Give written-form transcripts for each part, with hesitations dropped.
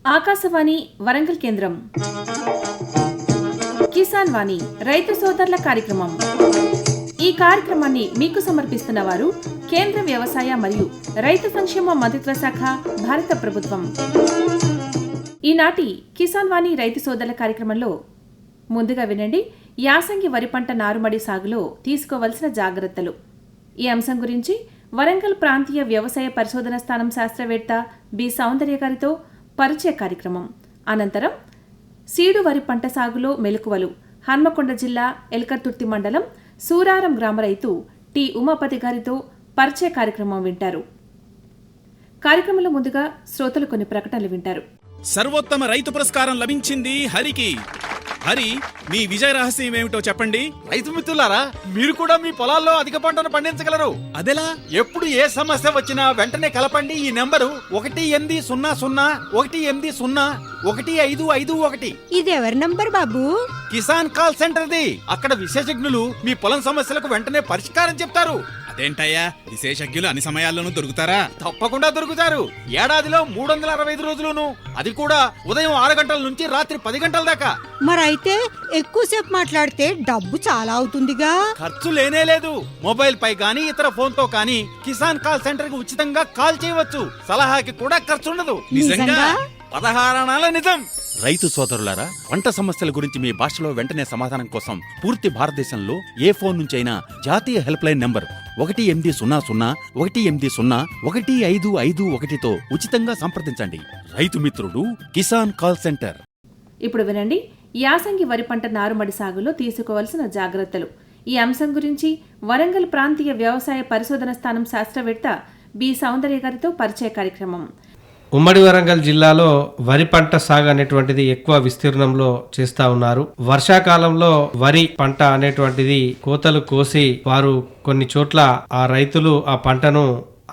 ఆకాశవాణి వరంగల్ కేంద్రం కిసాన్ వాణి రైతు సోదరుల కార్యక్రమం. ఈ కార్యక్రమాన్ని మీకు సమర్పిస్తున్న వారు కేంద్ర వ్యవసాయ మరియు రైతు సంక్షేమ మంత్రిత్వ శాఖ, భారత ప్రభుత్వం. ఈనాటి కిసాన్ వాణి రైతు సోదరుల కార్యక్రమంలో ముందుగా వినండి, యాసంగి వరి పంట నారుమడి సాగులో తీసుకోవలసిన జాగ్రత్తలు. ఈ అంశం గురించి వరంగల్ ప్రాంతీయ వ్యవసాయ పరిశోధన స్థానం శాస్త్రవేత్త బి సౌందర్య గారితో పరిచయ కార్యక్రమం. అనంతరం సీడు వరి పంట సాగులో మెలకువలు, హన్మకొండ జిల్లా ఎల్కర్తుర్తి మండలం సూరారం గ్రామ రైతు టి ఉమాపతి గారితో పరిచయ కార్యక్రమం వింటారు. కార్యక్రమంలో ముందుగా శ్రోతలు కొన్ని ప్రకటనలు వింటారు. సర్వోత్తమ రైతు పురస్కారం లభించింది హరికి. హరి, మీ విజయ రహస్యం ఏమిటో చెప్పండి. రైతు మిత్రులారా, మీరు కూడా మీ పొలాల్లో అధిక పంటను పండించగలరు. అదెలా? ఎప్పుడు ఏ సమస్య వచ్చినా వెంటనే కలపండి ఈ నెంబరు 1800-150-1551. ఇది ఎవరి నంబర్ బాబు? కిసాన్ కాల్ సెంటర్ది. అక్కడ విశేషజ్ఞులు మీ పొలం సమస్యలకు వెంటనే పరిష్కారం చెప్తారు. అదేంటయ్యా, విశేషజ్ఞులు అన్ని సమయాల్లోనూ దొరుకుతారా? తప్పకుండా దొరుకుతారు. ఏడాదిలో 365 రోజులును, అది కూడా ఉదయం 6 గంటల నుంచి రాత్రి 10 గంటల దాకా. మరైతే ఎక్కువసేపు మాట్లాడితే డబ్బు చాలా అవుతుందిగా. ఖర్చు లేనే లేదు. మొబైల్ పై గానీ ఇతర ఫోన్ తో కానీ కిసాన్ కాల్ సెంటర్ కి ఉచితంగా కాల్ చేయవచ్చు. సలహాకి కూడా ఖర్చుండదు. నిజంగా? 16 అణాల నిజం. రైతు సోదరులారా, పంట సమస్యల గురించి మీ భాషలో వెంటనే సమాధానం కోసం పూర్తి భారతదేశంలో ఏ ఫోన్ నుంచైనా జాతీయ హెల్ప్ లైన్ నంబర్ 1800-150-1551తో ఉచితంగా సంప్రదించండి. రైతు మిత్రుడు కిసాన్ కాల్ సెంటర్. ఇప్పుడు వినండి, యాసంగి వరి పంట నారుమడి సాగులో తీసుకోవాల్సిన జాగ్రత్తలు. ఈ అంశం గురించి వరంగల్ ప్రాంతీయ వ్యవసాయ పరిశోధన స్థానం శాస్త్రవేత్త బి సౌందర్య గారితో పరిచయ కార్యక్రమం. ఉమ్మడి వరంగల్ జిల్లాలో వరి పంట సాగు అనేటువంటిది ఎక్కువ విస్తీర్ణంలో చేస్తా ఉన్నారు. వర్షాకాలంలో వరి పంట అనేటువంటిది కోతలు కోసి వారు కొన్ని చోట్ల ఆ రైతులు ఆ పంటను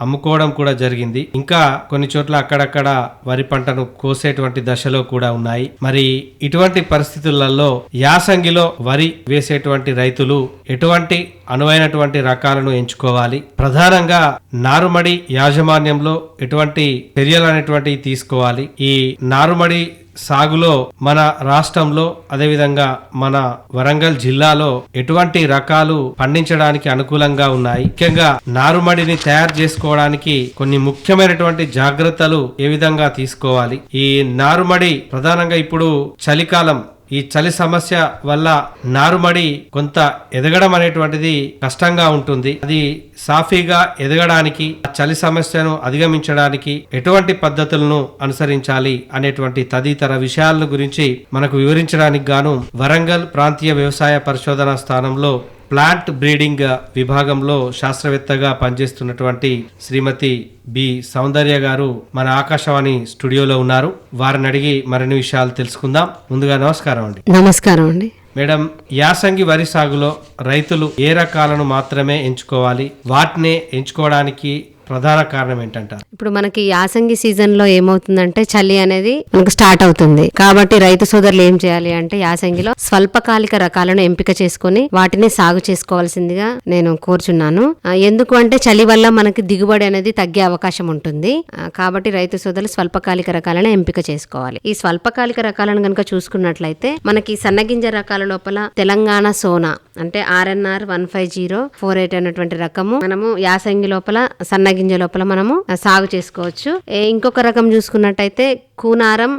అమ్ముకోవడం కూడా జరిగింది. ఇంకా కొన్ని చోట్ల అక్కడక్కడ వరి పంటను కోసేటువంటి దశలో కూడా ఉన్నాయి. మరి ఇటువంటి పరిస్థితులలో యాసంగిలో వరి వేసేటువంటి రైతులు ఎటువంటి అనువైనటువంటి రకాలను ఎంచుకోవాలి, ప్రధానంగా నారుమడి యాజమాన్యంలో ఎటువంటి చర్యలు అనేటువంటివి తీసుకోవాలి, ఈ నారుమడి సాగులో మన రాష్ట్రంలో అదేవిధంగా మన వరంగల్ జిల్లాలో ఎటువంటి రకాలు పండించడానికి అనుకూలంగా ఉన్నాయి, ముఖ్యంగా నారుమడిని తయారు చేసుకోవడానికి కొన్ని ముఖ్యమైనటువంటి జాగ్రత్తలు ఏ విధంగా తీసుకోవాలి. ఈ నారుమడి ప్రధానంగా ఇప్పుడు చలికాలం, ఈ చలి సమస్య వల్ల నారుమడి కొంత ఎదగడం అనేటువంటిది కష్టంగా ఉంటుంది. అది సాఫీగా ఎదగడానికి, చలి సమస్యను అధిగమించడానికి ఎటువంటి పద్ధతులను అనుసరించాలి అనేటువంటి తదితర విషయాల గురించి మనకు వివరించడానికి గాను వరంగల్ ప్రాంతీయ వ్యవసాయ పరిశోధన స్థానంలో ప్లాంట్ బ్రీడింగ్ విభాగంలో శాస్త్రవేత్తగా పనిచేస్తున్నటువంటి శ్రీమతి బి సౌందర్య గారు మన ఆకాశవాణి స్టూడియోలో ఉన్నారు. వారిని అడిగి మరిన్ని విషయాలు తెలుసుకుందాం. ముందుగా నమస్కారం అండి. నమస్కారం అండి. మేడం, యాసంగి వరి సాగులో రైతులు ఏ రకాలను మాత్రమే ఎంచుకోవాలి, వాటినే ఎంచుకోవడానికి ప్రధాన కారణం ఏంటంటారు? ఇప్పుడు మనకి యాసంగి సీజన్ లో ఏమవుతుందంటే చలి అనేది మనకు స్టార్ట్ అవుతుంది. కాబట్టి రైతు సోదరులు ఏం చేయాలి అంటే యాసంగిలో స్వల్పకాలిక రకాలను ఎంపిక చేసుకుని వాటిని సాగు చేసుకోవాల్సిందిగా నేను కోరుచున్నాను. ఎందుకు అంటే చలి వల్ల మనకి దిగుబడి అనేది తగ్గే అవకాశం ఉంటుంది. కాబట్టి రైతు సోదరులు స్వల్పకాలిక రకాలను ఎంపిక చేసుకోవాలి. ఈ స్వల్పకాలిక రకాలను కనుక చూసుకున్నట్లయితే మనకి సన్నగింజ రకాల లోపల తెలంగాణ సోనా అంటే RNR 15048 అనేటువంటి రకము మనము యాసంగి లోపల సన్నగింజ లోపల మనము సాగు చేసుకోవచ్చు. ఇంకొక రకం చూసుకున్నట్టయితే కూనారం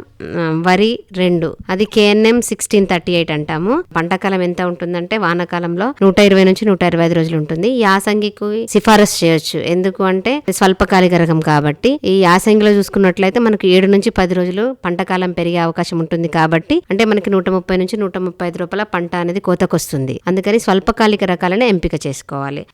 వరి 2, అది KNM 1638 అంటాము. పంటకాలం ఎంత ఉంటుందంటే వానాకాలంలో 120 నుంచి 125 రోజులు ఉంటుంది. యాసంగికి సిఫారసు చేయొచ్చు. ఎందుకు అంటే స్వల్పకాలిక రకం కాబట్టి. ఈ యాసంగిలో చూసుకున్నట్లయితే మనకు 7 నుంచి 10 రోజులు పంటకాలం పెరిగే అవకాశం ఉంటుంది. కాబట్టి అంటే మనకి 130 నుంచి 135 రూపాయల పంట అనేది కోతకొస్తుంది. అందుకని స్వల్పకాలిక రకాలను ఎంపిక చేసుకోవాలి.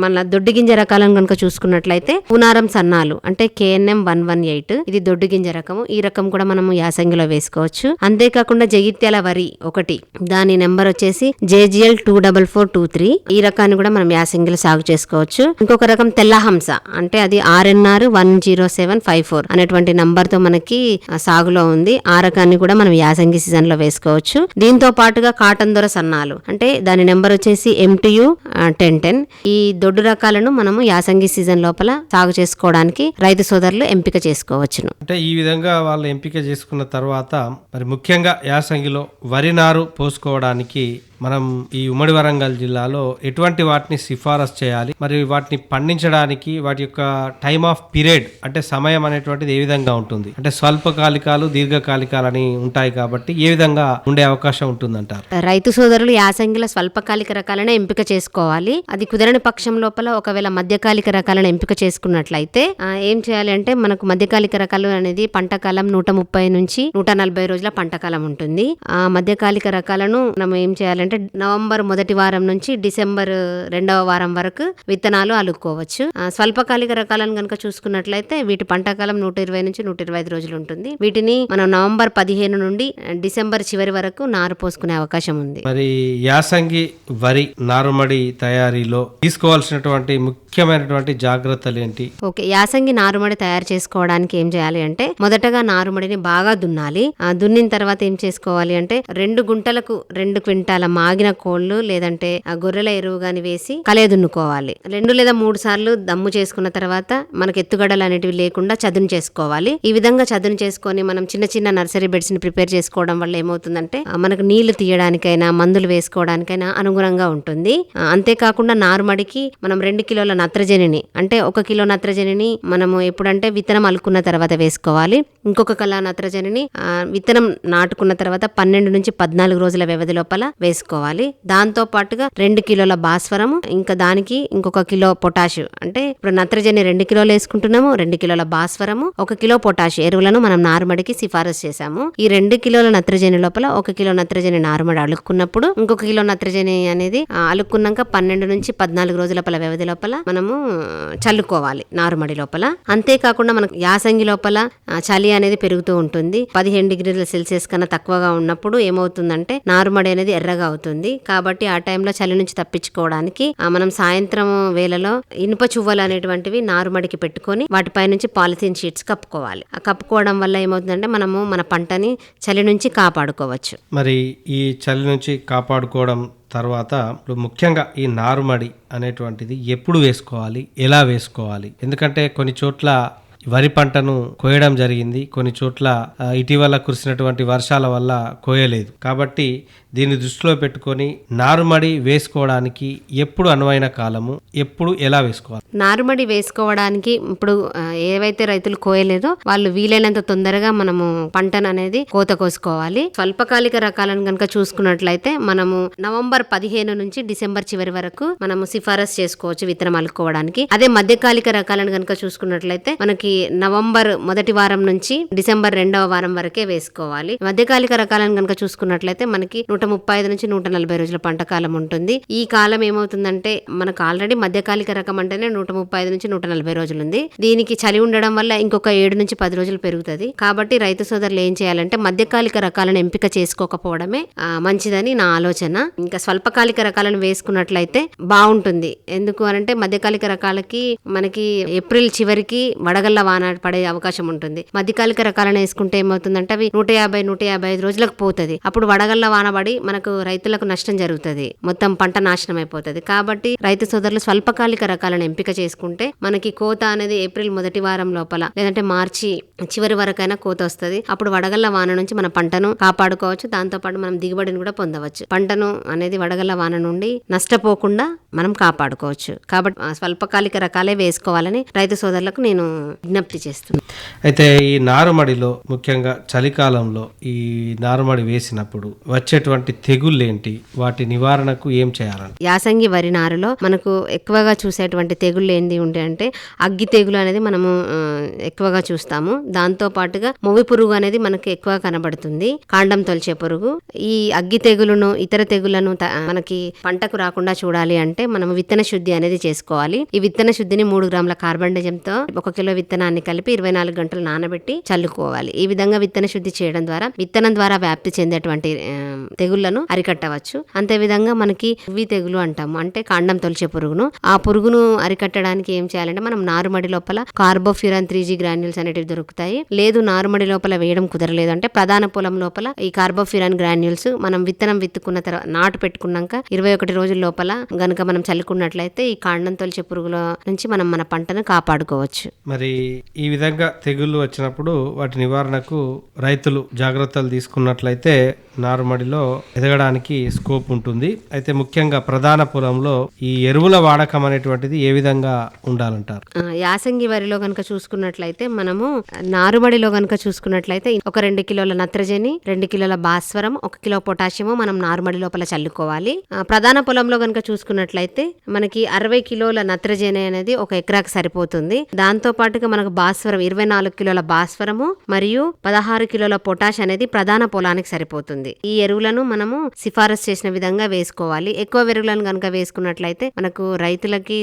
మన దొడ్డు గింజ రకాలను కనుక చూసుకున్నట్లయితే పూనారం సన్నాలు అంటే KNM 118, ఇది దొడ్డు గింజ రకము. ఈ రకం కూడా మనము యాసంగిలో వేసుకోవచ్చు. అంతేకాకుండా జగిత్యాల వరి 1, దాని నెంబర్ వచ్చేసి JGL 24423, ఈ రకాన్ని కూడా మనం యాసంగిలో సాగు చేసుకోవచ్చు. ఇంకొక రకం తెల్లహంస అంటే అది RNR 10754 అనేటువంటి నంబర్ తో మనకి సాగులో ఉంది. ఆ రకాన్ని కూడా మనం యాసంగి సీజన్ లో వేసుకోవచ్చు. దీంతో పాటుగా కాటన్ దొర సన్నాలు అంటే దాని నెంబర్ వచ్చేసి MTU 1010. ఈ దొడ్డు రకాలను మనము యాసంగి సీజన్ లోపల సాగు చేసుకోవడానికి రైతు సోదరులు ఎంపిక చేసుకోవచ్చును. అంటే ఈ విధంగా వాళ్ళ విత్తనాలు ఎంపిక చేసుకున్న తర్వాత మరి ముఖ్యంగా యాసంగిలో వరి నారు పోసుకోవడానికి మనం ఈ ఉమ్మడి వరంగల్ జిల్లాలో ఎటువంటి వాటిని సిఫారసు చేయాలి, మరి వాటిని పండించడానికి వాటి యొక్క టైమ్ ఆఫ్ పీరియడ్ అంటే సమయం అనేటువంటిది ఏ విధంగా ఉంటుంది? అంటే స్వల్పకాలికాలు, దీర్ఘకాలికాలు అని ఉంటాయి కాబట్టి ఏ విధంగా ఉండే అవకాశం ఉంటుందంటారు? రైతు సోదరులు యాసంగిలో స్వల్పకాలిక రకాలను ఎంపిక చేసుకోవాలి. అది కుదరని పక్షం లోపల ఒకవేళ మధ్యకాలిక రకాలను ఎంపిక చేసుకున్నట్లయితే ఏం చేయాలి అంటే, మనకు మధ్యకాలిక రకాలు అనేది పంట కాలం 130 నుంచి 140 రోజుల పంట కాలం ఉంటుంది. ఆ మధ్యకాలిక రకాలను మనం ఏం చేయాలంటే నవంబర్ మొదటి వారం నుంచి డిసెంబర్ 2వ వారం వరకు విత్తనాలు అలుక్కోవచ్చు. స్వల్పకాలిక రకాలను కనుక చూసుకున్నట్లయితే వీటి పంట కాలం 120 నుంచి 125 రోజులు ఉంటుంది. వీటిని మనం నవంబర్ 15 నుండి డిసెంబర్ చివరి వరకు నారు పోసుకునే అవకాశం ఉంది. మరి యాసంగి వరి నారుమడి తయారీలో తీసుకోవాల్సినటువంటి ముఖ్యమైనటువంటి జాగ్రత్తలు ఏంటి? ఓకే, యాసంగి నారుమడి తయారు చేసుకోవడానికి ఏం చేయాలి అంటే, మొదటగా నారుమడిని బాగా దున్నాలి. దున్నిన తర్వాత ఏం చేసుకోవాలి అంటే, 2 గుంటలకు 2 క్వింటాల మాగిన కోళ్లు లేదంటే గొర్రెల ఎరువు గాని వేసి కలయ దున్నుకోవాలి. 2 లేదా 3 సార్లు దమ్ము చేసుకున్న తర్వాత మనకు ఎత్తుగడలు అనేటివి లేకుండా చదును చేసుకోవాలి. ఈ విధంగా చదును చేసుకొని మనం చిన్న చిన్న నర్సరీ బెడ్స్ ని ప్రిపేర్ చేసుకోవడం వల్ల ఏమవుతుందంటే, మనకు నీళ్లు తీయడానికైనా మందులు వేసుకోవడానికైనా అనుగుణంగా ఉంటుంది. అంతేకాకుండా నారుమడికి మనం 2 కిలోల నత్రజనిని అంటే 1 కిలో నత్రజనిని మనము ఎప్పుడంటే విత్తనం అలుకున్న తర్వాత వేసుకోవాలి. ఇంకొక కిలో నత్రజనిని విత్తనం నాటుకున్న తర్వాత 12 నుంచి 14 రోజుల వ్యవధి లోపల వేసుకోవాలి. దాంతో పాటుగా 2 కిలోల భాస్వరము, ఇంకా దానికి ఇంకొక కిలో పొటాషు, అంటే ఇప్పుడు నత్రజని 2 కిలోలు వేసుకుంటున్నాము, 2 కిలోల భాస్వరము, 1 కిలో పొటాషు ఎరువులను మనం నారుమడికి సిఫారసు చేశాము. ఈ 2 కిలోల నత్రజని లోపల 1 కిలో నత్రజని నారుమడి అలుక్కున్నప్పుడు ఇంకొక కిలో నత్రజని అనేది అలుక్కున్నాక 12 నుంచి 14 రోజుల వ్యవధి లోపల మనము చల్లుకోవాలి నారుమడి లోపల. అంతేకాకుండా మనకు యాసంగి లోపల చలి అనేది పెరుగుతూ ఉంటుంది. 15 డిగ్రీల సెల్సియస్ కన్నా తక్కువగా ఉన్నప్పుడు ఏమవుతుందంటే నారుమడి అనేది ఎర్రగా అవుతుంది. కాబట్టి ఆ టైంలో చలి నుంచి తప్పించుకోవడానికి మనం సాయంత్రం వేళలో ఇనుప చువ్వలు అనేటువంటివి నారుమడికి పెట్టుకొని వాటిపై నుంచి పాలిథిన్ షీట్స్ కప్పుకోవాలి. ఆ కప్పుకోవడం వల్ల ఏమవుతుందంటే మనము మన పంటని చలి నుంచి కాపాడుకోవచ్చు. మరి ఈ చలి నుంచి కాపాడుకోవడం తర్వాత ఇప్పుడు ముఖ్యంగా ఈ నారుమడి అనేటువంటిది ఎప్పుడు వేసుకోవాలి, ఎలా వేసుకోవాలి? ఎందుకంటే కొన్ని చోట్ల వరి పంటను కోయడం జరిగింది, కొన్ని చోట్ల ఇటీవల కురిసినటువంటి వర్షాల వల్ల కోయలేదు. కాబట్టి దీన్ని దృష్టిలో పెట్టుకొని నారుమడి వేసుకోవడానికి ఎప్పుడు అనువైన కాలము, ఎప్పుడు ఎలా వేసుకోవాలి? నారుమడి వేసుకోవడానికి ఇప్పుడు ఏవైతే రైతులు కోయలేదో వాళ్ళు వీలైనంత తొందరగా మనము పంటను అనేది కోత కోసుకోవాలి. స్వల్పకాలిక రకాలను కనుక చూసుకున్నట్లయితే మనము నవంబర్ 15 నుంచి డిసెంబర్ చివరి వరకు మనము సిఫారసు చేసుకోవచ్చు విత్తనం అలుకోవడానికి. అదే మధ్యకాలిక రకాలను కనుక చూసుకున్నట్లయితే మనకి నవంబర్ మొదటి వారం నుంచి డిసెంబర్ 2వ వారం వరకే వేసుకోవాలి. మధ్యకాలిక రకాలను కనుక చూసుకున్నట్లయితే మనకి 135 నుంచి 140 రోజుల పంట కాలం ఉంటుంది. ఈ కాలం ఏమవుతుందంటే, మనకు ఆల్రెడీ మధ్యకాలిక రకం అంటేనే 135 నుంచి 140 రోజులు ఉంది. దీనికి చలి ఉండడం వల్ల ఇంకొక 7 నుంచి 10 రోజులు పెరుగుతుంది. కాబట్టి రైతు సోదరులు ఏం చేయాలంటే మధ్యకాలిక రకాలను ఎంపిక చేసుకోకపోవడమే మంచిదని నా ఆలోచన. ఇంకా స్వల్పకాలిక రకాలను వేసుకున్నట్లయితే బాగుంటుంది. ఎందుకు అనంటే మధ్యకాలిక రకాలకి మనకి ఏప్రిల్ చివరికి వడగళ్ల వాన పడే అవకాశం ఉంటుంది. మధ్యకాలిక రకాలను వేసుకుంటే ఏమవుతుందంటే అవి 150-155 రోజులకు పోతుంది. అప్పుడు వడగళ్ల వాన పడి మనకు రైతులకు నష్టం జరుగుతుంది, మొత్తం పంట నాశనం అయిపోతుంది. కాబట్టి రైతు సోదరులు స్వల్పకాలిక రకాలను ఎంపిక చేసుకుంటే మనకి కోత అనేది ఏప్రిల్ మొదటి వారం లోపల లేదంటే మార్చి చివరి వరకైనా కోత వస్తుంది. అప్పుడు వడగళ్ల వాన నుంచి మన పంటను కాపాడుకోవచ్చు. దాంతో పాటు మనం దిగుబడిని కూడా పొందవచ్చు. పంటను అనేది వడగళ్ల వాన నుండి నష్టపోకుండా మనం కాపాడుకోవచ్చు. కాబట్టి స్వల్పకాలిక రకాలే వేసుకోవాలని రైతు సోదరులకు నేను విజ్ఞప్తి చేస్తున్నాను. అయితే ఈ నారుమడిలో ముఖ్యంగా చలికాలంలో ఈ నారుమడి వేసినప్పుడు వచ్చేటువంటి తెగుళ్ళు ఏంటి, వాటి నివారణకు ఏం చేయాలని? యాసంగి వరి నారులో మనకు ఎక్కువగా చూసేటువంటి తెగుళ్ళు ఏంటి ఉంటే అంటే అగ్గి తెగులు అనేది మనము ఎక్కువగా చూస్తాము. దాంతో పాటుగా మొవి పురుగు అనేది మనకి ఎక్కువ కనబడుతుంది, కాండం తొలిచే పురుగు. ఈ అగ్గి తెగులును ఇతర తెగుళ్లను మనకి పంటకు రాకుండా చూడాలి అంటే మనం విత్తన శుద్ధి అనేది చేసుకోవాలి. ఈ విత్తన శుద్ధిని 3 గ్రాముల కార్బండిజంతో 1 కిలో విత్తనాన్ని కలిపి 24 గంటలు నానబెట్టి చల్లుకోవాలి. ఈ విధంగా విత్తన శుద్ధి చేయడం ద్వారా విత్తనం ద్వారా వ్యాప్తి చెందేటువంటి తెగుళ్లను అరికట్టవచ్చు. అంతే విధంగా మనకి ఉవ్వి తెగులు అంటాము, అంటే కాండం తొలిచే పురుగును. ఆ పురుగును అరికట్టడానికి ఏం చేయాలంటే మనం నారుమడి లోపల కార్బోఫ్యూరాన్ 3G గ్రాన్యూల్స్ అనేటివి దొరుకుతాయి. లేదు నారుమడి లోపల వేయడం కుదరలేదు అంటే ప్రధాన పొలం లోపల ఈ కార్బోఫ్యూరాన్ గ్రాన్యూల్స్ మనం విత్తనం విత్తుకున్న తర్వాత నాటు పెట్టుకున్నాక 21 రోజుల లోపల గనుక మనం చల్లుకున్నట్లయితే ఈ కాండం తొలిచే పురుగుల నుంచి మనం మన పంటను కాపాడుకోవచ్చు. మరి ఈ విధంగా తెగుళ్ళు వచ్చినప్పుడు వాటి నివారణకు రైతులు జాగ్రత్తలు తీసుకున్నట్లయితే నారుమడిలో ఎదగడానికి స్కోప్ ఉంటుంది. అయితే ముఖ్యంగా ప్రధాన పొలంలో ఈ ఎరువుల వాడకం అనేటువంటిది ఏ విధంగా ఉండాలంటారు? యాసంగి వరిలో గనక చూసుకున్నట్లయితే మనము నారుమడిలో గనక చూసుకున్నట్లయితే ఒక 2 కిలోల నత్రజని, 2 కిలోల భాస్వరం, 1 కిలో పొటాషియము మనం నారుమడి లోపల చల్లుకోవాలి. ప్రధాన పొలంలో గనక చూసుకున్నట్లయితే మనకి 60 కిలోల నత్రజని అనేది 1 ఎకరాకు సరిపోతుంది. దాంతో పాటుగా మనకు భాస్వరం 24 కిలోల భాస్వరము మరియు 16 కిలోల పొటాష్ అనేది ప్రధాన పొలానికి సరిపోతుంది. ఈ ఎరువులను మనము సిఫారసు చేసిన విధంగా వేసుకోవాలి. ఎక్కువ ఎరువులను కనుక వేసుకున్నట్లయితే మనకు రైతులకి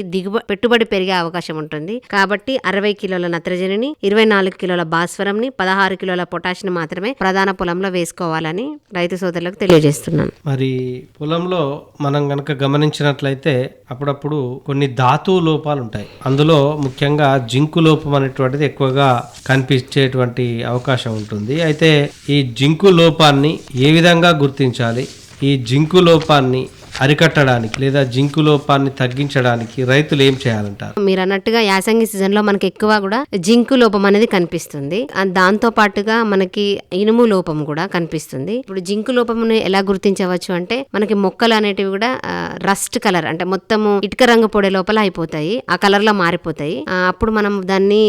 పెట్టుబడి పెరిగే అవకాశం ఉంటుంది. కాబట్టి 60 కిలోల నత్రజనిని, 24 కిలోల భాస్వరంని, 16 కిలోల పొటాషిని మాత్రమే ప్రధాన పొలంలో వేసుకోవాలని రైతు సోదరులకు తెలియజేస్తున్నాను. మరి పొలంలో మనం గనక గమనించినట్లయితే అప్పుడప్పుడు కొన్ని ధాతువు లోపాలు ఉంటాయి. అందులో ముఖ్యంగా జింకు లోపం అనేటువంటిది ఎక్కువగా కనిపించేటువంటి అవకాశం ఉంటుంది. అయితే ఈ జింకు లోపాన్ని ఏ విధంగా గుర్తించాలి? ఈ జింకు లోపాన్ని అరికట్టడానికి లేదా జింకు లోపాన్ని తగ్గించడానికి రైతులు ఏం చేయాలంటారు? మీరు అన్నట్టుగా యాసంగి సీజన్ లో మనకి ఎక్కువ కూడా జింకు లోపం అనేది కనిపిస్తుంది. దాంతో పాటుగా మనకి ఇనుము లోపం కూడా కనిపిస్తుంది. ఇప్పుడు జింకు లోపంని ఎలా గుర్తించవచ్చు అంటే మనకి మొక్కలు అనేటివి కూడా రస్ట్ కలర్ అంటే మొత్తము ఇటుక రంగు పొడి లోపల అయిపోతాయి, ఆ కలర్ లో మారిపోతాయి. అప్పుడు మనం దాన్ని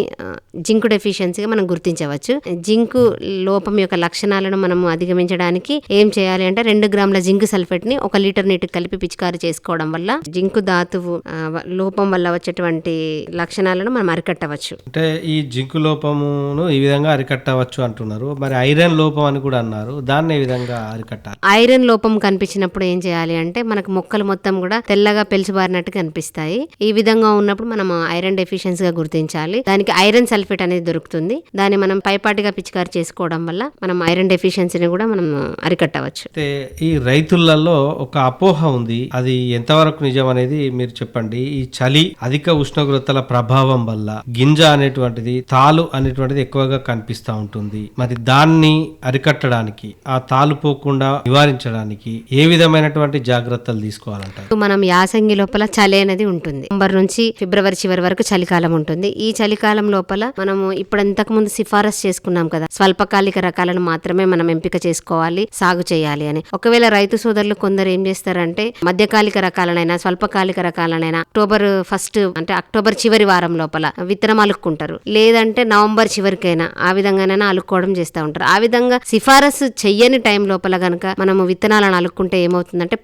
జింకు డెఫిషియన్సీగా మనం గుర్తించవచ్చు. జింకు లోపం యొక్క లక్షణాలను మనం అధిగమించడానికి ఏం చేయాలి అంటే 2 గ్రాముల జింకు సల్ఫేట్ ని 1 లీటర్ నీటికి కలిపి పిచికారీ చేసుకోవడం వల్ల జింకు ధాతువు లోపం వల్ల వచ్చేటువంటి లక్షణాలను మనం అరికట్టవచ్చు. అంటే ఈ జింకు లోపమును ఈ విధంగా అరికట్టవచ్చు అంటున్నారు. మరి ఐరన్ లోపం అని కూడా అన్నారు, దాన్ని ఏ విధంగా అరికట్టాలి? ఐరన్ లోపం కనిపించినప్పుడు ఏం చేయాలి అంటే మనకు మొక్కలు మొత్తం కూడా తెల్లగా పెలుచుబారినట్టు కనిపిస్తాయి. ఈ విధంగా ఉన్నప్పుడు మనం ఐరన్ డెఫిషియన్సీగా గుర్తించాలి. దానికి ఐరన్ సల్ఫేట్ అనేది దొరుకుతుంది. దాన్ని మనం పైపాటిగా పిచికారీ చేసుకోవడం వల్ల మనం ఐరన్ డెఫిషియన్సీని కూడా మనం అరికట్టవచ్చు. ఈ రైతులలో ఒక అపోహ ఉంది, అది ఎంతవరకు నిజం అనేది మీరు చెప్పండి. ఈ చలి, అధిక ఉష్ణోగ్రతల ప్రభావం వల్ల గింజ అనేటువంటిది, తాలు అనేటువంటిది ఎక్కువగా కనిపిస్తూ ఉంటుంది. మరి దాన్ని అరికట్టడానికి, ఆ తాలు పోకుండా నివారించడానికి ఏ విధమైనటువంటి జాగ్రత్తలు తీసుకోవాలంటారు? మనం యాసంగి లోపల చలి అనేది ఉంటుంది. నవంబర్ నుంచి ఫిబ్రవరి చివరి వరకు చలికాలం ఉంటుంది. ఈ చలికాలం లోపల మనము ఇప్పుడు ఇంతకు ముందు సిఫారసు చేసుకున్నాం కదా, స్వల్పకాలిక రకాలను మాత్రమే మనం ఎంపిక చేసుకోవాలి, సాగు చేయాలి అని. ఒకవేళ రైతు సోదరులు కొందరు ఏం చేస్తారంటే మధ్యకాలిక రకాలనైనా స్వల్పకాలిక రకాలనైనా అక్టోబర్ చివరి వారం లోపల విత్తనం అలుక్కుంటారు, లేదంటే నవంబర్ చివరికైనా ఆ విధంగానైనా అలుక్కోవడం చేస్తూ ఉంటారు. ఆ విధంగా సిఫారసు చెయ్యని టైం లోపల గనక మనము విత్తనాలను అలుక్కుంటే ఏమవుతుందంటే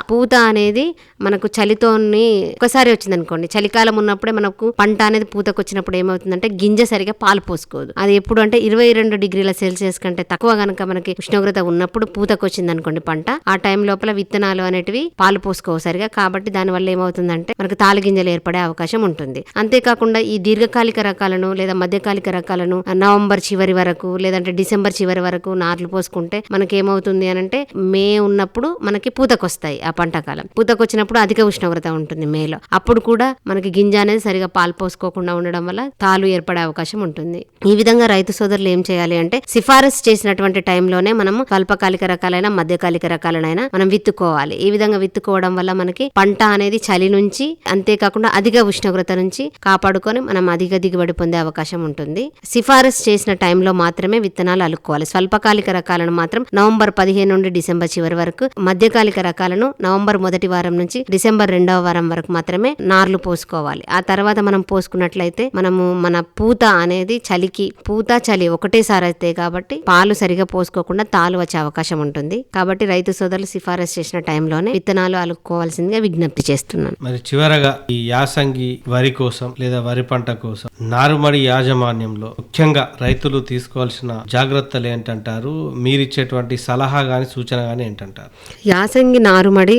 పూత అనేది మనకు చలితోని ఒకసారి వచ్చింది అనుకోండి, చలికాలం ఉన్నప్పుడే మనకు పంట అనేది పూతకు వచ్చినప్పుడు ఏమవుతుందంటే గింజ సరిగా పాలు పోసుకోదు. అది ఎప్పుడు అంటే 22 డిగ్రీల సెల్సియస్ కంటే తక్కువ గనక మనకి ఉష్ణోగ్రత ఉన్నప్పుడు పూతకు వచ్చింది అనుకోండి పంట, ఆ టైం లోపల విత్తనాలు అనేటివి పాలు పోసుకోసరిగా. కాబట్టి దాని వల్ల ఏమవుతుందంటే మనకు తాలు గింజలు ఏర్పడే అవకాశం ఉంటుంది. అంతేకాకుండా ఈ దీర్ఘకాలిక రకాలను లేదా మధ్యకాలిక రకాలను నవంబర్ చివరి వరకు లేదంటే డిసెంబర్ చివరి వరకు నార్లు పోసుకుంటే మనకి ఏమవుతుంది అనంటే మే ఉన్నప్పుడు మనకి పూతకొస్తాయి. ఆ పంటకాలం పూతకొచ్చినప్పుడు అధిక ఉష్ణోగ్రత ఉంటుంది మేలో, అప్పుడు కూడా మనకి గింజ అనేది సరిగా పాలు పోసుకోకుండా ఉండడం వల్ల తాలు ఏర్పడే అవకాశం ఉంటుంది. ఈ విధంగా రైతు సోదరులు ఏం చేయాలి అంటే సిఫారసు చేసినటువంటి టైంలోనే మనము స్వల్పకాలిక రకాలైనా మధ్యకాలిక రకాలనైనా మనం విత్తుకోవాలి. ఈ విధంగా విత్తుకోవడం వల్ల మనకి పంట అనేది చలి నుంచి అంతేకాకుండా అధిక ఉష్ణోగ్రత నుంచి కాపాడుకొని మనం అధిక దిగుబడి పొందే అవకాశం ఉంటుంది. సిఫారసు చేసిన టైంలో మాత్రమే విత్తనాలు అలుక్కోవాలి. స్వల్పకాలిక రకాలను మాత్రం నవంబర్ 15 నుండి డిసెంబర్ చివరి వరకు, మధ్యకాలిక రకాలను నవంబర్ మొదటి వారం నుంచి డిసెంబర్ 2వ వారం వరకు మాత్రమే నార్లు పోసుకోవాలి. ఆ తర్వాత మనం పోసుకున్నట్లయితే మనము మన పూత అనేది చలి ఒకటేసారి అయితే కాబట్టి పాలు సరిగా పోసుకోకుండా తాలు వచ్చే అవకాశం ఉంటుంది. కాబట్టి రైతు సోదరులు సిఫారసు చేసిన టైంలోనే విత్తనాలు అలుక్కోవాల్సిందిగా విజ్ఞప్తి చేస్తున్నాను. మరి చివరగా ఈ యాసంగి వరి కోసం లేదా వరి పంట కోసం నారుమడి యాజమాన్యంలో ముఖ్యంగా రైతులు తీసుకోవాల్సిన జాగ్రత్తలు ఏంటంటారు? మీరిచ్చేటువంటి సలహా గాని సూచన గాని ఏంటంటారు? యాసంగి నారుమడి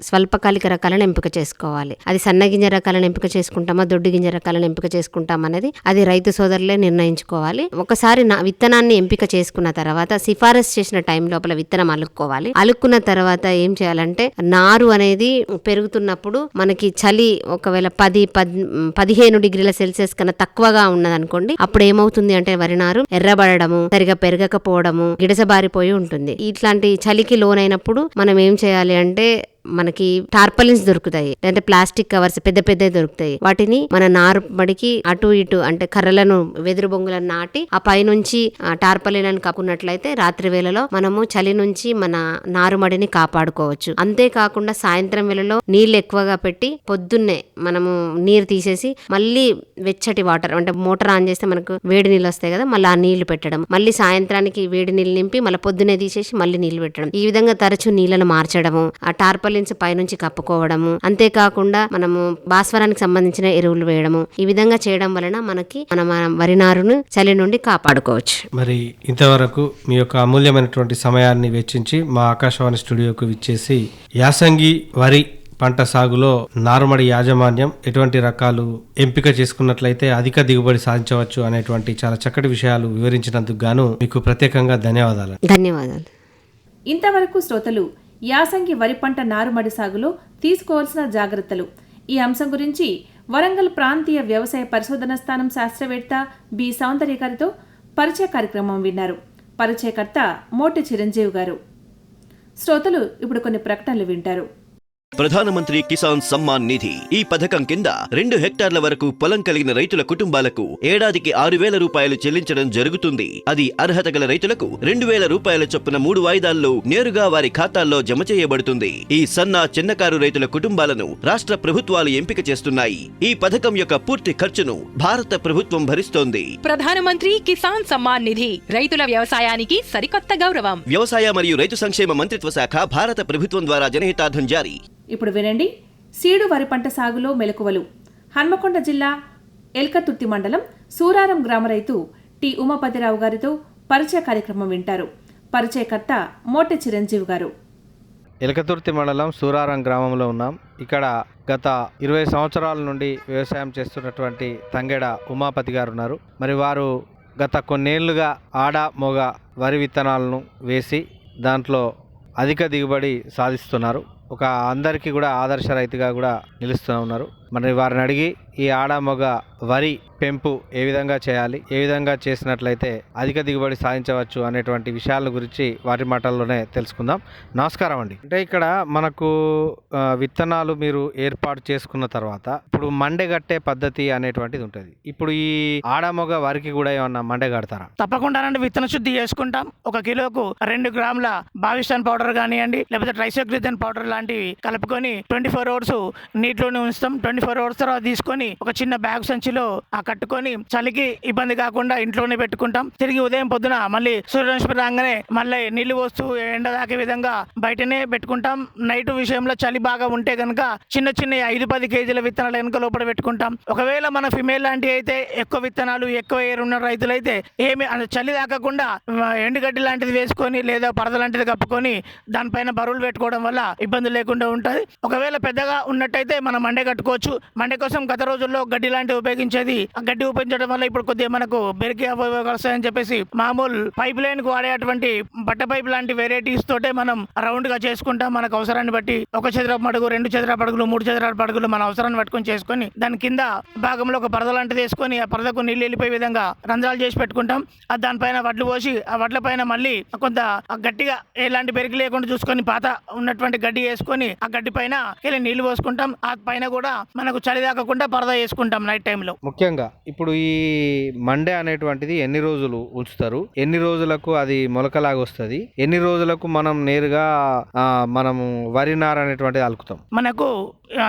స్వల్పకాలిక రకాలను ఎంపిక చేసుకోవాలి. అది సన్నగింజ రకాలను ఎంపిక చేసుకుంటామా, దొడ్డు గింజ రకాలను ఎంపిక చేసుకుంటాం అనేది అది రైతు సోదరులే నిర్ణయించుకోవాలి. ఒకసారి విత్తనాన్ని ఎంపిక చేసుకున్న తర్వాత సిఫారసు చేసిన టైం లోపల విత్తనం అలుక్కోవాలి. అలుక్కున్న తర్వాత ఏం చేయాలంటే నారు అనేది పెరుగుతున్నప్పుడు మనకి చలి ఒకవేళ 10-15 డిగ్రీల సెల్సియస్ కన్నా తక్కువగా ఉన్నదనుకోండి, అప్పుడు ఏమవుతుంది అంటే వరి నారు ఎర్రబడము, సరిగా పెరగకపోవడము, గిడసబారిపోయి ఉంటుంది. ఇట్లాంటి చలికి లోనైనప్పుడు మనం ఏం చేయాలి అంటే మనకి టార్పలిన్స్ దొరుకుతాయి, లేదంటే ప్లాస్టిక్ కవర్స్ పెద్ద పెద్దవి దొరుకుతాయి. వాటిని మన నారుమడికి అటు ఇటు అంటే కర్రలను వెదురు బొంగులను నాటి ఆ పైనుంచి టార్పలిన్ కప్పుకున్నట్లయితే రాత్రి వేళలో మనము చలి నుంచి మన నారుమడిని కాపాడుకోవచ్చు. అంతేకాకుండా సాయంత్రం వేళలో నీళ్లు ఎక్కువగా పెట్టి పొద్దున్నే మనము నీరు తీసేసి మళ్ళీ వెచ్చటి వాటర్ అంటే మోటార్ ఆన్ చేస్తే మనకు వేడి నీళ్ళు వస్తాయి కదా, మళ్ళీ ఆ నీళ్లు పెట్టడం, మళ్ళీ సాయంత్రానికి వేడి నీళ్ళు నింపి మళ్ళీ పొద్దున్నే తీసేసి మళ్ళీ నీళ్లు పెట్టడం. ఈ విధంగా తరచూ నీళ్లను మార్చడము, ఆ టార్పలిన్స్ పైనుంచి కప్పుకోవడము, అంతేకాకుండా మనము భాస్వరానికి సంబంధించిన ఎరువులు వేయడము, ఈ విధంగా చేయడం వలన మనకి మన వరి నారును చలి నుండి కాపాడుకోవచ్చు. మరి ఇంతవరకు మీ యొక్క అమూల్యమైనటువంటి సమయాన్ని వెచ్చించి మా ఆకాశవాణి స్టూడియోకు విచ్చేసి యాసంగి వరి పంట సాగులో నారుమడి యాజమాన్యం ఎటువంటి రకాలు ఎంపిక చేసుకున్నట్లయితే అధిక దిగుబడి సాధించవచ్చు అనేటువంటి చాలా చక్కటి విషయాలు వివరించినందుకు గాను మీకు ప్రత్యేకంగా ధన్యవాదాలు. ధన్యవాదాలు. ఇంతవరకు శ్రోతలు యాసంగి వరి పంట నారుమడి సాగులో తీసుకోవాల్సిన జాగ్రత్తలు ఈ అంశం గురించి వరంగల్ ప్రాంతీయ వ్యవసాయ పరిశోధన స్థానం శాస్త్రవేత్త బి సౌందర్య గారితో పరిచయ కార్యక్రమం విన్నారు. పరిచయకర్త మోటి చిరంజీవి గారు. శ్రోతలు ఇప్పుడు కొన్ని ప్రకటనలు వింటారు. ప్రధానమంత్రి కిసాన్ సమ్మాన్ నిధి ఈ పథకం కింద 2 హెక్టార్ల వరకు పొలం కలిగిన రైతుల కుటుంబాలకు ఏడాదికి 6,000 రూపాయలు చెల్లించడం జరుగుతుంది. అది అర్హత గల రైతులకు 2,000 రూపాయల చొప్పున 3 వాయిదాల్లో నేరుగా వారి ఖాతాల్లో జమ చేయబడుతుంది. ఈ సన్న చిన్నకారు రైతుల కుటుంబాలను రాష్ట్ర ప్రభుత్వాలు ఎంపిక చేస్తున్నాయి. ఈ పథకం యొక్క పూర్తి ఖర్చును భారత ప్రభుత్వం భరిస్తోంది. ప్రధానమంత్రి కిసాన్ సమ్మాన్ నిధి రైతుల వ్యవసాయానికి సరికొత్త గౌరవం. వ్యవసాయ మరియు రైతు సంక్షేమ మంత్రిత్వ శాఖ, భారత ప్రభుత్వం ద్వారా జనహితార్థం జారీ. ఇప్పుడు వినండి సీడు వరి పంట సాగులో మెలకువలు. హన్మకొండ జిల్లా ఎల్కతుర్తి మండలం సూరారం గ్రామ రైతు టి ఉమాపతిరావు గారితో పరిచయ కార్యక్రమం వింటారు. పరిచయకర్త మోటి చిరంజీవి గారు. ఎలకతుర్తి మండలం సూరారం గ్రామంలో ఉన్నాం. ఇక్కడ గత 20 సంవత్సరాల నుండి వ్యవసాయం చేస్తున్నటువంటి తంగెడ ఉమాపతి గారు ఉన్నారు. మరి వారు గత కొన్నేళ్లుగా ఆడ మొగ వరి విత్తనాలను వేసి దాంట్లో అధిక దిగుబడి సాధిస్తున్నారు. ఒక అందరికీ కూడా ఆదర్శ రైతుగా కూడా నిలుస్తూ ఉన్నారు. మరి వారిని అడిగి ఈ ఆడ మొగ వరి పెంపు ఏ విధంగా చేయాలి, ఏ విధంగా చేసినట్లయితే అధిక దిగుబడి సాధించవచ్చు అనేటువంటి విషయాల గురించి వారి మాటల్లోనే తెలుసుకుందాం. నమస్కారం అండి. అంటే ఇక్కడ మనకు విత్తనాలు మీరు ఏర్పాటు చేసుకున్న తర్వాత ఇప్పుడు మండే కట్టే పద్ధతి అనేటువంటిది ఉంటుంది. ఇప్పుడు ఈ ఆడ మొగ వరికి కూడా ఏమన్నా మండే కడతారా? తప్పకుండా విత్తన శుద్ధి చేసుకుంటాం. 1 కిలోకు 2 గ్రాముల బావిస్టాన్ పౌడర్ కానివ్వండి, లేకపోతే ట్రైసోగ్లిజన్ పౌడర్ లాంటివి కలుపుకొని 24 అవర్స్ నీటిలోనే ఉంచుతాం. 24 అవర్స్ తర్వాత తీసుకొని ఒక చిన్న బ్యాగ్ సంచిలో కట్టుకొని చలికి ఇబ్బంది కాకుండా ఇంట్లోనే పెట్టుకుంటాం. తిరిగి ఉదయం పొద్దున మళ్ళీ సూర్యరశ్మి రాగానే మళ్ళీ నీళ్లు పోస్తూ ఎండ దాకే విధంగా బయటనే పెట్టుకుంటాం. నైట్ విషయంలో చలి బాగా ఉంటే కనుక చిన్న 5-10 కేజీల విత్తనాలు వెనుక లోపల పెట్టుకుంటాం. ఒకవేళ మన ఫిమేల్ లాంటి అయితే ఎక్కువ విత్తనాలు ఎక్కువ ఏరున్న రైతులైతే ఏమి చలి తాకకుండా ఎండుగడ్డి లాంటిది వేసుకొని లేదా పరద లాంటిది కప్పుకొని దానిపైన బరువులు పెట్టుకోవడం వల్ల ఇబ్బంది లేకుండా ఉంటుంది. ఒకవేళ పెద్దగా ఉన్నట్టయితే మనం మండే కట్టుకోవచ్చు. మండే కోసం గత రోజుల్లో గడ్డి లాంటివి ఉపయోగించేది. ఆ గడ్డి ఉపయోగించడం వల్ల ఇప్పుడు కొద్దిగా మనకు బెరికి వస్తాయని చెప్పేసి మామూలు పైప్ లైన్ కు వాడేటువంటి బట్ట పైప్ లాంటి వెరైటీస్ తోటే మనం రౌండ్ గా చేసుకుంటాం. మనకు అవసరాన్ని బట్టి 1 చదరపు అడుగు, 2 చదరపు అడుగులు, 3 చదరపు అడుగులు మన అవసరాన్ని పట్టుకొని చేసుకొని దాని కింద భాగంలో ఒక పరద లాంటిది వేసుకొని ఆ పరదకు నీళ్ళు వెళ్ళిపోయే విధంగా రంధ్రాలు చేసి పెట్టుకుంటాం. దానిపైన వడ్లు పోసి ఆ వడ్ల పైన మళ్ళీ కొంత గట్టిగా ఎలాంటి బెరికి లేకుండా చూసుకొని పాత ఉన్నటువంటి గడ్డి వేసుకొని ఆ గడ్డి పైన నీళ్లు పోసుకుంటాం. ఆ పైన కూడా మనకు చలి తాకకుండా పరద వేసుకుంటాం నైట్ టైంలో. ముఖ్యంగా ఇప్పుడు ఈ మండే అనేటువంటిది ఎన్ని రోజులు ఉంచుతారు, ఎన్ని రోజులకు అది మొలకలాగా వస్తుంది, ఎన్ని రోజులకు మనం నేరుగా మనము వరి నార అనేటువంటిది అలుకుతాం? మనకు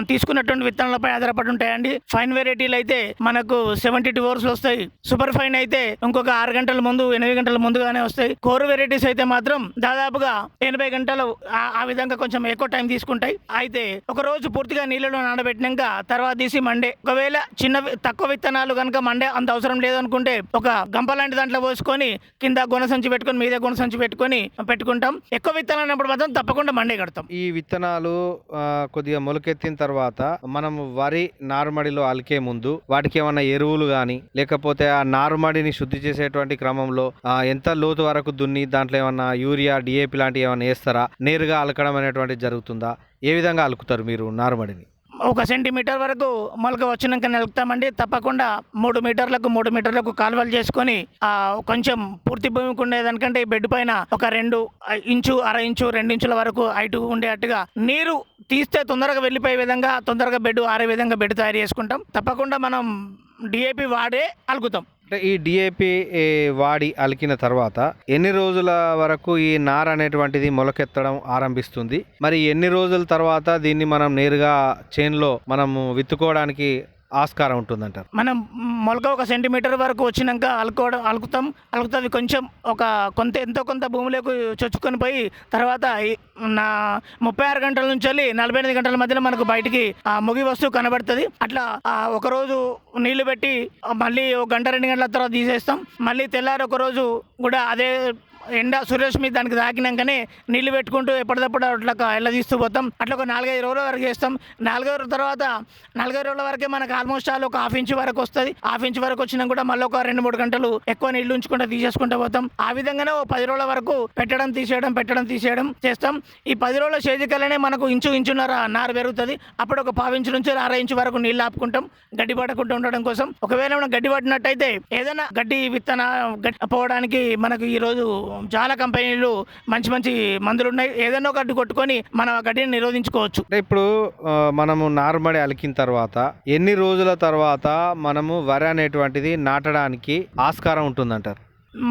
తీసుకున్నటువంటి విత్తనాలపై ఆధారపడి ఉంటాయండి. ఫైన్ వెరైటీలు అయితే మనకు 72 అవర్స్ వస్తాయి. సూపర్ ఫైన్ అయితే ఇంకొక 6 గంటల ముందు 8 గంటల ముందుగానే వస్తాయి. కోర్ వెరైటీస్ అయితే మాత్రం దాదాపుగా 80 గంటలు ఆ విధంగా కొంచెం ఎక్కువ టైం తీసుకుంటాయి. అయితే ఒక రోజు పూర్తిగా నీళ్ళలో నానబెట్టినాక తర్వాత తీసి మండే, ఒకవేళ తక్కువ విత్తనాలు కనుక మండే అంత అవసరం లేదనుకుంటే ఒక గంప లాంటి దాంట్లో పోసుకొని కింద గుణ సంచి పెట్టుకొని మీద గుణ సంచి పెట్టుకుంటాం. ఎక్కువ విత్తనాలు అన్నప్పుడు మాత్రం తప్పకుండా మండే కడతాం. ఈ విత్తనాలు కొద్దిగా మొలకెత్తిన తర్వాత మనం వరి నారుమడిలో అలికే ముందు వాటికి ఏమన్నా ఎరువులు గాని లేకపోతే ఆ నారుమడిని శుద్ధి చేసేటువంటి క్రమంలో ఎంత లోతు వరకు దున్ని దాంట్లో ఏమన్నా యూరియా, డిఏపి లాంటివి ఏమన్నా వేస్తారా? నేరుగా అలకడం అనేటువంటిది జరుగుతుందా? ఏ విధంగా అలుకుతారు మీరు నారుమడిని? 1 సెంటీమీటర్ వరకు మొలక వచ్చినాక నలుపుతామండి. తప్పకుండా 3 మీటర్లకు కాలువలు చేసుకొని కొంచెం పూర్తి భూమికి ఉండేదానికంటే బెడ్ పైన ఒక 2 ఇంచు, 1/2 ఇంచు, 2 ఇంచుల వరకు హైట్ ఉండేట్టుగా నీరు తీస్తే తొందరగా వెళ్ళిపోయే విధంగా, తొందరగా బెడ్ ఆరే విధంగా బెడ్ తయారు చేసుకుంటాం. తప్పకుండా మనం డిఏపి వాడే అలుకుతాం. అంటే ఈ డిఏపి వాడి అలికిన తర్వాత ఎన్ని రోజుల వరకు ఈ నార అనేటువంటిది మొలకెత్తడం ఆరంభిస్తుంది? మరి ఎన్ని రోజుల తర్వాత దీన్ని మనం నేరుగా చేన్లో మనము విత్తుకోవడానికి ఆస్కారం ఉంటుందంటారు? మనం మొలక 1 సెంటీమీటర్ వరకు వచ్చినాక అలుకుతుంది. కొంచెం ఎంతో కొంత భూమిలోకి చొచ్చుకొని పోయి తర్వాత 36 గంటల నుంచి 48 గంటల మధ్యలో మనకు బయటికి ముగి వస్తువు కనబడుతుంది. అట్లా ఒకరోజు నీళ్లు పెట్టి మళ్ళీ 1 గంట 2 గంటల తర్వాత తీసేస్తాం. మళ్ళీ తెల్లారి ఒక రోజు కూడా అదే ఎండ సూర్యరశ్మి దానికి తాకినాకనే నీళ్లు పెట్టుకుంటూ ఎప్పటికప్పుడు అట్లా ఎల్ల తీస్తూ పోతాం. అట్లా ఒక 4-5 రోజుల వరకు చేస్తాం. 4 రోజుల తర్వాత 40 రోజుల వరకే మనకు ఆల్మోస్ట్ ఆల్ ఒక 1/2 ఇంచ్ వరకు వస్తుంది. 1/2 ఇంచ్ వరకు వచ్చినా కూడా మళ్ళీ ఒక 2-3 గంటలు ఎక్కువ నీళ్లు ఉంచుకుంటూ తీసేసుకుంటూ పోతాం. ఆ విధంగానే 10 రోజుల వరకు పెట్టడం తీసేయడం చేస్తాం. ఈ 10 రోజుల చేజికలనే మనకు ఇంచున్నర నారు పెరుగుతుంది. అప్పుడు ఒక 1/2 ఇంచు నుంచి 1/2 ఇంచు వరకు నీళ్లు ఆపుకుంటాం, గడ్డి పడకుండా ఉండడం కోసం. ఒకవేళ మనం గడ్డి పట్టినట్టయితే ఏదైనా గడ్డి పోవడానికి మనకు ఈ రోజు చాలా కంపెనీలు మంచి మందులు ఉన్నాయి. ఏదైనా గడ్డి కొట్టుకొని మనం ఆ గడ్డిని నిరోధించుకోవచ్చు. అంటే ఇప్పుడు మనము నారుమడి అలికిన తర్వాత ఎన్ని రోజుల తర్వాత మనము వరి అనేటువంటిది నాటడానికి ఆస్కారం ఉంటుందంటారు?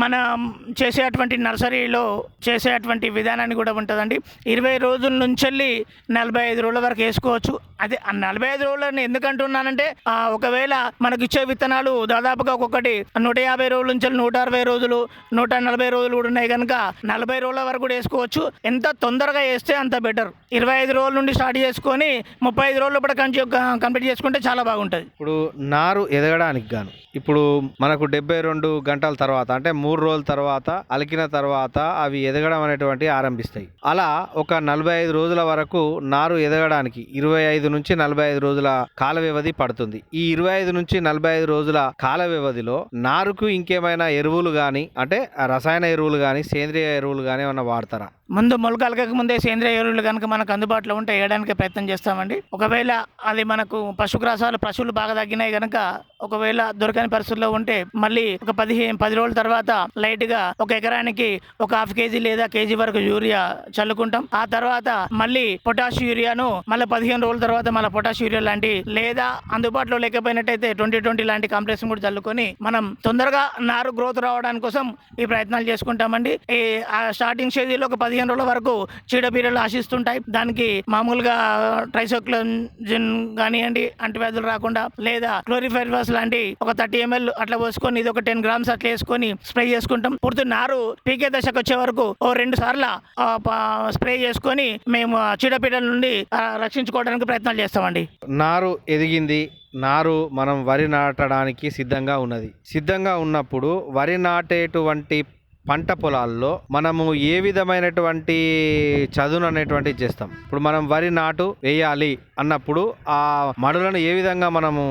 మనం చేసేటువంటి నర్సరీలో చేసేటువంటి విధానాన్ని కూడా ఉంటుందండి. 20 రోజుల నుంచి 45 రోజుల వరకు వేసుకోవచ్చు. అదే 45 రోజులని ఎందుకంటున్నానంటే ఒకవేళ మనకు ఇచ్చే విత్తనాలు దాదాపుగా ఒక్కొక్కటి 150 రోజుల నుంచి 160 రోజులు 140 రోజులు కూడా ఉన్నాయి కనుక 40 రోజుల వరకు కూడా వేసుకోవచ్చు. ఎంత తొందరగా వేస్తే అంత బెటర్. 25 రోజుల నుండి స్టార్ట్ చేసుకొని 35 రోజుల కూడా కంప్లీట్ చేసుకుంటే చాలా బాగుంటుంది. ఇప్పుడు నారు ఎదగడానికి గాను ఇప్పుడు మనకు 72 గంటల తర్వాత అంటే 3 రోజుల తర్వాత అలికిన తర్వాత అవి ఎదగడం అనేటువంటి ఆరంభిస్తాయి. అలా ఒక 45 రోజుల వరకు నారు ఎదగడానికి 25 నుంచి 45 రోజుల కాల వ్యవధి పడుతుంది. ఈ 25 నుంచి 45 రోజుల కాల వ్యవధిలో నారుకు ఇంకేమైనా ఎరువులు కానీ అంటే రసాయన ఎరువులు కానీ సేంద్రియ ఎరువులు కానీ ఏమైనా వాడతారా? ముందు మొలకలకక ముందే సేంద్రియ ఎరువులు కనుక మనకు అందుబాటులో ఉంటే వేయడానికి ప్రయత్నం చేస్తామండి. ఒకవేళ అది మనకు పశుగ్రాసాలు పశువులు బాగా తగ్గినాయి కనుక ఒకవేళ దొరకని పరిస్థితుల్లో ఉంటే మళ్ళీ ఒక 10 రోజుల తర్వాత లైట్గా 1 ఎకరానికి ఒక 1/2 కేజీ లేదా కేజీ వరకు యూరియా చల్లుకుంటాం. ఆ తర్వాత మళ్ళీ పొటాష్ యూరియాను మళ్ళీ 15 రోజుల తర్వాత మళ్ళీ పొటాష్ యూరియా లాంటి లేదా అందుబాటులో లేకపోయినట్టయితే 2020 లాంటి కాంప్లెక్స్ కూడా చల్లుకొని మనం తొందరగా నారు గ్రోత్ రావడానికి కోసం ఈ ప్రయత్నాలు చేసుకుంటామండి. ఈ స్టార్టింగ్ స్టేజీలో ఒక 15 రోజుల వరకు చీడపీడలు ఆశిస్తుంటాయి. దానికి మామూలుగా ట్రైసోక్లోజిన్ కానివ్వండి అంటువ్యాధులు రాకుండా లేదా క్లోరిఫైరిఫాస్ లాంటి ఒక 30 ml అట్లా పోసుకొని ఇది ఒక 10 grams అట్లా వేసుకొని స్ప్రే చేసుకుంటాం. పూర్తి నారు పీకే దశకు వచ్చే వరకు 2 సార్లు స్ప్రే చేసుకొని మేము చీడపీడల నుండి రక్షించుకోవడానికి ప్రయత్నాలు చేస్తామండి. నారు ఎదిగింది, నారు మనం వరి నాటడానికి సిద్ధంగా ఉన్నప్పుడు వరి నాటేటువంటి పంట పొలాల్లో మనము ఏ విధమైనటువంటి చదును అనేటువంటిది చేస్తాం? ఇప్పుడు మనం వరి నాటు వేయాలి అన్నప్పుడు ఆ మడులను ఏ విధంగా మనము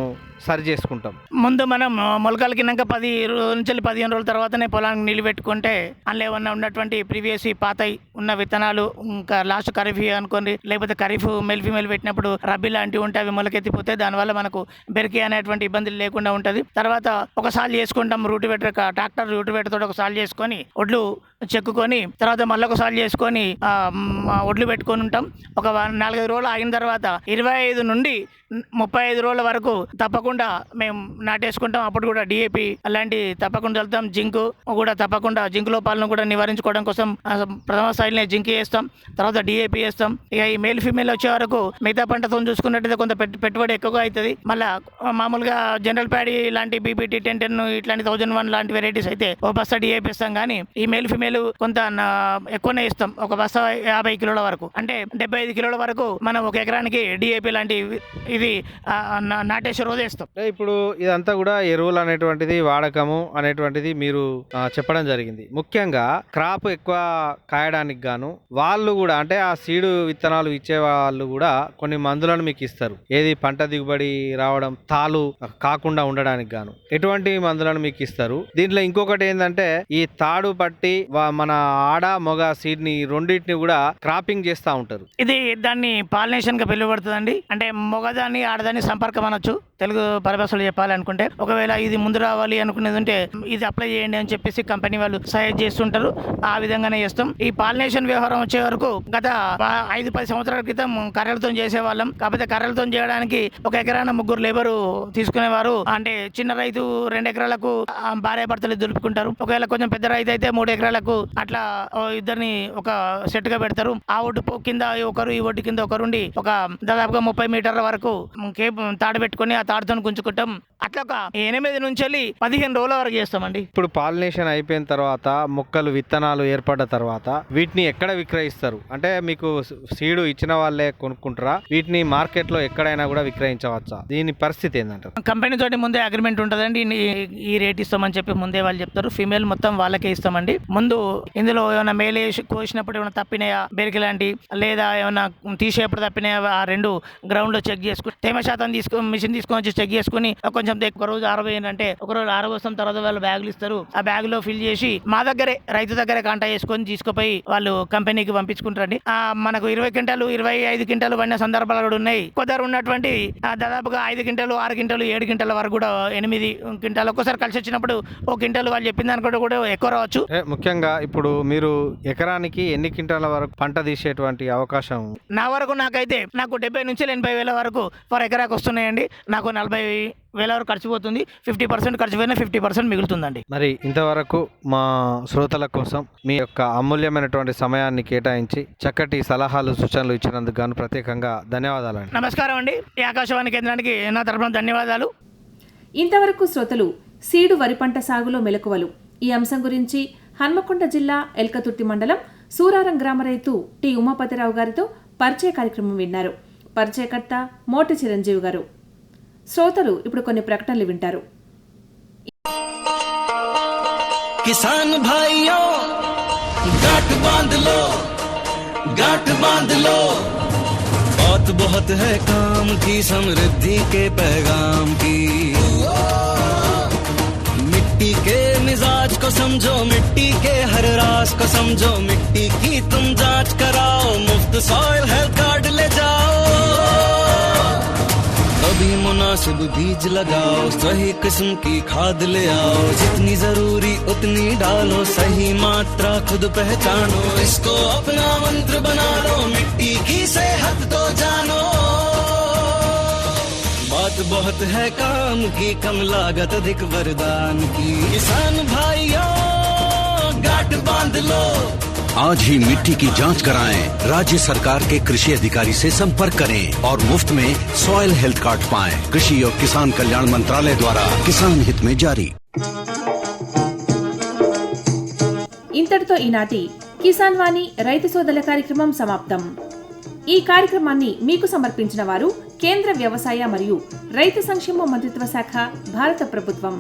సరి చేసుకుంటాం? ముందు మనం మొలకలకినాక 10 రోజుల నుంచి 15 రోజుల తర్వాతనే పొలానికి నీళ్ళు పెట్టుకుంటే అందులో ఏమన్నా ఉన్నటువంటి ప్రీవియస్ పాత ఉన్న విత్తనాలు ఇంకా లాస్ట్ ఖరీఫ్ అనుకోండి లేకపోతే ఖరీఫ్ మెల్ పెట్టినప్పుడు రబ్బీ లాంటివి ఉంటే అవి మొలకెత్తిపోతే దానివల్ల మనకు బెరికి అనేటువంటి ఇబ్బందులు లేకుండా ఉంటుంది. తర్వాత ఒకసారి చేసుకుంటాం ట్రాక్టర్ రూటివేటర్ తోటి ఒకసారి చేసుకొని ఒడ్లు చెక్కుకొని తర్వాత మళ్ళీ ఒకసారి చేసుకొని ఒడ్లు పెట్టుకొని ఉంటాం. ఒక 4-5 రోజులు ఆగిన తర్వాత 25 నుండి 35 రోజుల వరకు తప్పకుండా మేము నాటేసుకుంటాం. అప్పుడు కూడా డిఏపి అలాంటి తప్పకుండా చల్లుతాం. జింక్ కూడా తప్పకుండా జింక్ లోపాలను కూడా నివారించుకోవడం కోసం ప్రథమ స్థాయిలో జింక్ వేస్తాం, తర్వాత డిఏపి వేస్తాం. ఇక ఈ మేల్ ఫీమేల్ వచ్చే వరకు మిగతా పంటతో చూసుకున్నట్టయితే కొంత పెట్టుబడి ఎక్కువగా అవుతుంది. మళ్ళీ మామూలుగా జనరల్ ప్యాడీ లాంటి బీపీటీ 1010 ఇట్లాంటి 1001 లాంటి వెరైటీస్ అయితే ఒక బస్తా డిఏపి ఇస్తాం. కానీ ఈ మేల్ ఫీమేల్ కొంత ఎక్కువనే ఇస్తాం. ఒక బస్తా 50 కిలోల వరకు అంటే 75 కిలోల వరకు మనం 1 ఎకరానికి డిఏపి లాంటి ఇది నాటేసే రోజు వేస్తాం. ఇప్పుడు ఇదంతా కూడా ఎరువులు అనేటువంటిది వాడకము అనేటువంటిది మీరు చెప్పడం జరిగింది. ముఖ్యంగా క్రాప్ ఎక్కువ కాయడానికి గాను వాళ్ళు కూడా అంటే ఆ సీడు విత్తనాలు ఇచ్చే వాళ్ళు కూడా కొన్ని మందులను మీకు ఇస్తారు. ఏది పంట దిగుబడి రావడం తాలు కాకుండా ఉండడానికి గాను ఎటువంటి మందులను మీకు ఇస్తారు. దీంట్లో ఇంకొకటి ఏంటంటే ఈ తాడు పట్టి మన ఆడ మొగ సీడ్ ని రెండింటిని కూడా క్రాపింగ్ చేస్తూ ఉంటారు. ఇది దాన్ని పాలినేషన్ గా పిలువబడుతుందండి. అంటే మొగదాన్ని ఆడదాన్ని సంపర్కం అనొచ్చు. తెలుగు పరిభాషలో చెప్పాలనుకుంటే, ఒకవేళ ఇది ముందు రావాలి అనుకునేది ఉంటే ఇది అప్లై చేయండి అని చెప్పేసి కంపెనీ వాళ్ళు సజెస్ట్ చేస్తుంటారు. ఆ విధంగానే చేస్తాం. ఈ పాలినేషన్ వ్యవహారం వచ్చే వరకు గత 5-10 సంవత్సరాల క్రితం కర్రలతో చేసేవాళ్ళం. కాకపోతే కర్రలతో చేయడానికి ఒక ఎకరాన 3 లేబరు తీసుకునేవారు. అంటే చిన్న రైతు 2 ఎకరాలకు భార్య భర్తలు దులుపుకుంటారు. ఒకవేళ కొంచెం పెద్ద రైతు అయితే 3 ఎకరాలకు అట్లా ఇద్దరిని ఒక సెట్ గా పెడతారు. ఆ ఒడ్డు కింద ఒకరు, ఈ ఒడ్డు కింద ఒకరు ఉండి ఒక దాదాపుగా 30 మీటర్ల వరకు తాడు పెట్టుకుని ఆ తాడుతో గుంజుకుంటాం. అట్లా ఒక 8 నుంచి 15 రోజుల వరకు చేస్తామండి. ఇప్పుడు పాలినేషన్ అయిపోయిన తర్వాత మొక్కలు విత్తనాలు ఏర్పడ్డ తర్వాత వీటిని ఎక్కడ విక్రయిస్తారు? అంటే మీకు సీడు ఇచ్చిన వాళ్ళే కొనుక్కుంటారా? వీటిని మార్కెట్ లో ఎక్కడైనా కూడా విక్రయించవచ్చా? దీని పరిస్థితి ఏంటంటారు? కంపెనీ తోటి ముందే అగ్రిమెంట్ ఉంటుందండి. ఈ రేట్ ఇస్తామని చెప్పి ముందే వాళ్ళు చెప్తారు. ఫీమేల్ మొత్తం వాళ్ళకే ఇస్తామండి. ముందు ఇందులో ఏమైనా మేల్ కోసినప్పుడు ఏమైనా తప్పినాయా, బెరికి లాంటి లేదా ఏమైనా తీసేప్పుడు తప్పినాయా, ఆ 2 గ్రౌండ్ లో చెక్ చేసుకుని తేమ శాతం మిషన్ తీసుకొని వచ్చి చెక్ చేసుకుని కొంచెం ఒక రోజు 60 అంటే ఒక రోజు 60 వస్తాం. తర్వాత వాళ్ళు బ్యాగులు ఇస్తారు. ఆ బ్యాగ్ లో ఫిల్ చేసి మా దగ్గరే రైతు దగ్గరే కాంటాక్ట్ చేసుకొని తీసుకుపోయి వాళ్ళు కంపెనీకి పంపించుకుంటారండి. మనకు 20 క్వింటాలు 25 క్వింటాలు పడిన సందర్భాలు కూడా ఉన్నాయి. కొందరు ఉన్నటువంటి దాదాపుగా 5 క్వింటాలు 6 క్వింటాలు 7 క్వింటాల వరకు కూడా 8 క్వింటాలు ఒక్కసారి కలిసి వచ్చినప్పుడు ఒక క్వింటాలు వాళ్ళు చెప్పిన దానికంటే కూడా ఎక్కువ రావచ్చు. ముఖ్యంగా ఇప్పుడు మీరు ఎకరానికి ఎన్ని క్వింటాల వరకు పంట తీసేటువంటి అవకాశం? నా వరకు నాకైతే 70 నుంచి 80 వేల వరకు పర్ ఎకరాకు వస్తున్నాయండి. నాకు 40 వేల వరకు ఖర్చు పోతుంది. 50% ఖర్చు పోయినా 50% మిగులుతుందండి. మరి ఇంతవరకు మా శ్రోతల కోసం మీ యొక్క అమూల్యమైనటువంటి సమయాన్ని కేటాయించి చక్కటి సలహాలు సూచనలు ఇచ్చినందుకు గాను ప్రత్యేకంగా ధన్యవాదాలండి. నమస్కారం అండి. ఈ ఆకాశవాణి కేంద్రానికి నా తరపున ధన్యవాదాలు. ఇంతవరకు శ్రోతలు సీడు వరి పంట సాగులో మెలకువలు ఈ అంశం గురించి హన్మకొండ జిల్లా ఎల్కతుర్తి మండలం సూరారం గ్రామ రైతు టి ఉమాపతిరావు గారితో పరిచయ కార్యక్రమం విన్నారు. పరిచయకర్త మోటి చిరంజీవి గారు. శ్రోతలు ఇప్పుడు కొన్ని ప్రకటనలు వింటారు. किसान भाइयों गांठ बांध लो, गांठ बांध लो, बहुत बहुत है काम की, समृद्धि के पैगाम की। मिट्टी के मिजाज को समझो, मिट्टी के हर राज को समझो, मिट्टी की तुम जांच कराओ, मुफ्त सॉइल हेल्थ कार्ड ले जाओ। कभी मुनासिब बीज लगाओ, सही किस्म की खाद ले आओ, जितनी जरूरी उतनी डालो, सही मात्रा खुद पहचानो, इसको अपना मंत्र बना लो, मिट्टी की सेहत तो जानो। बात बहुत है काम की, कम लागत अधिक वरदान की, किसान भाइयों गांठ बांध लो। आज ही मिट्टी की जांच कराएं, राज्य सरकार के कृषि अधिकारी से संपर्क करें और मुफ्त में सॉइल हेल्थ कार्ड पाएं। कृषि और किसान कल्याण मंत्रालय द्वारा किसान हित में जारी। ఇంతటితో ఈనాటి కిసాన్ వాణి రైతు సోదరుల కార్యక్రమం సమాప్తం. ఈ కార్యక్రమాన్ని మీకు సమర్పించిన వారు కేంద్ర వ్యవసాయ మరియు రైతు సంక్షేమ మంత్రిత్వ శాఖ, భారత ప్రభుత్వం.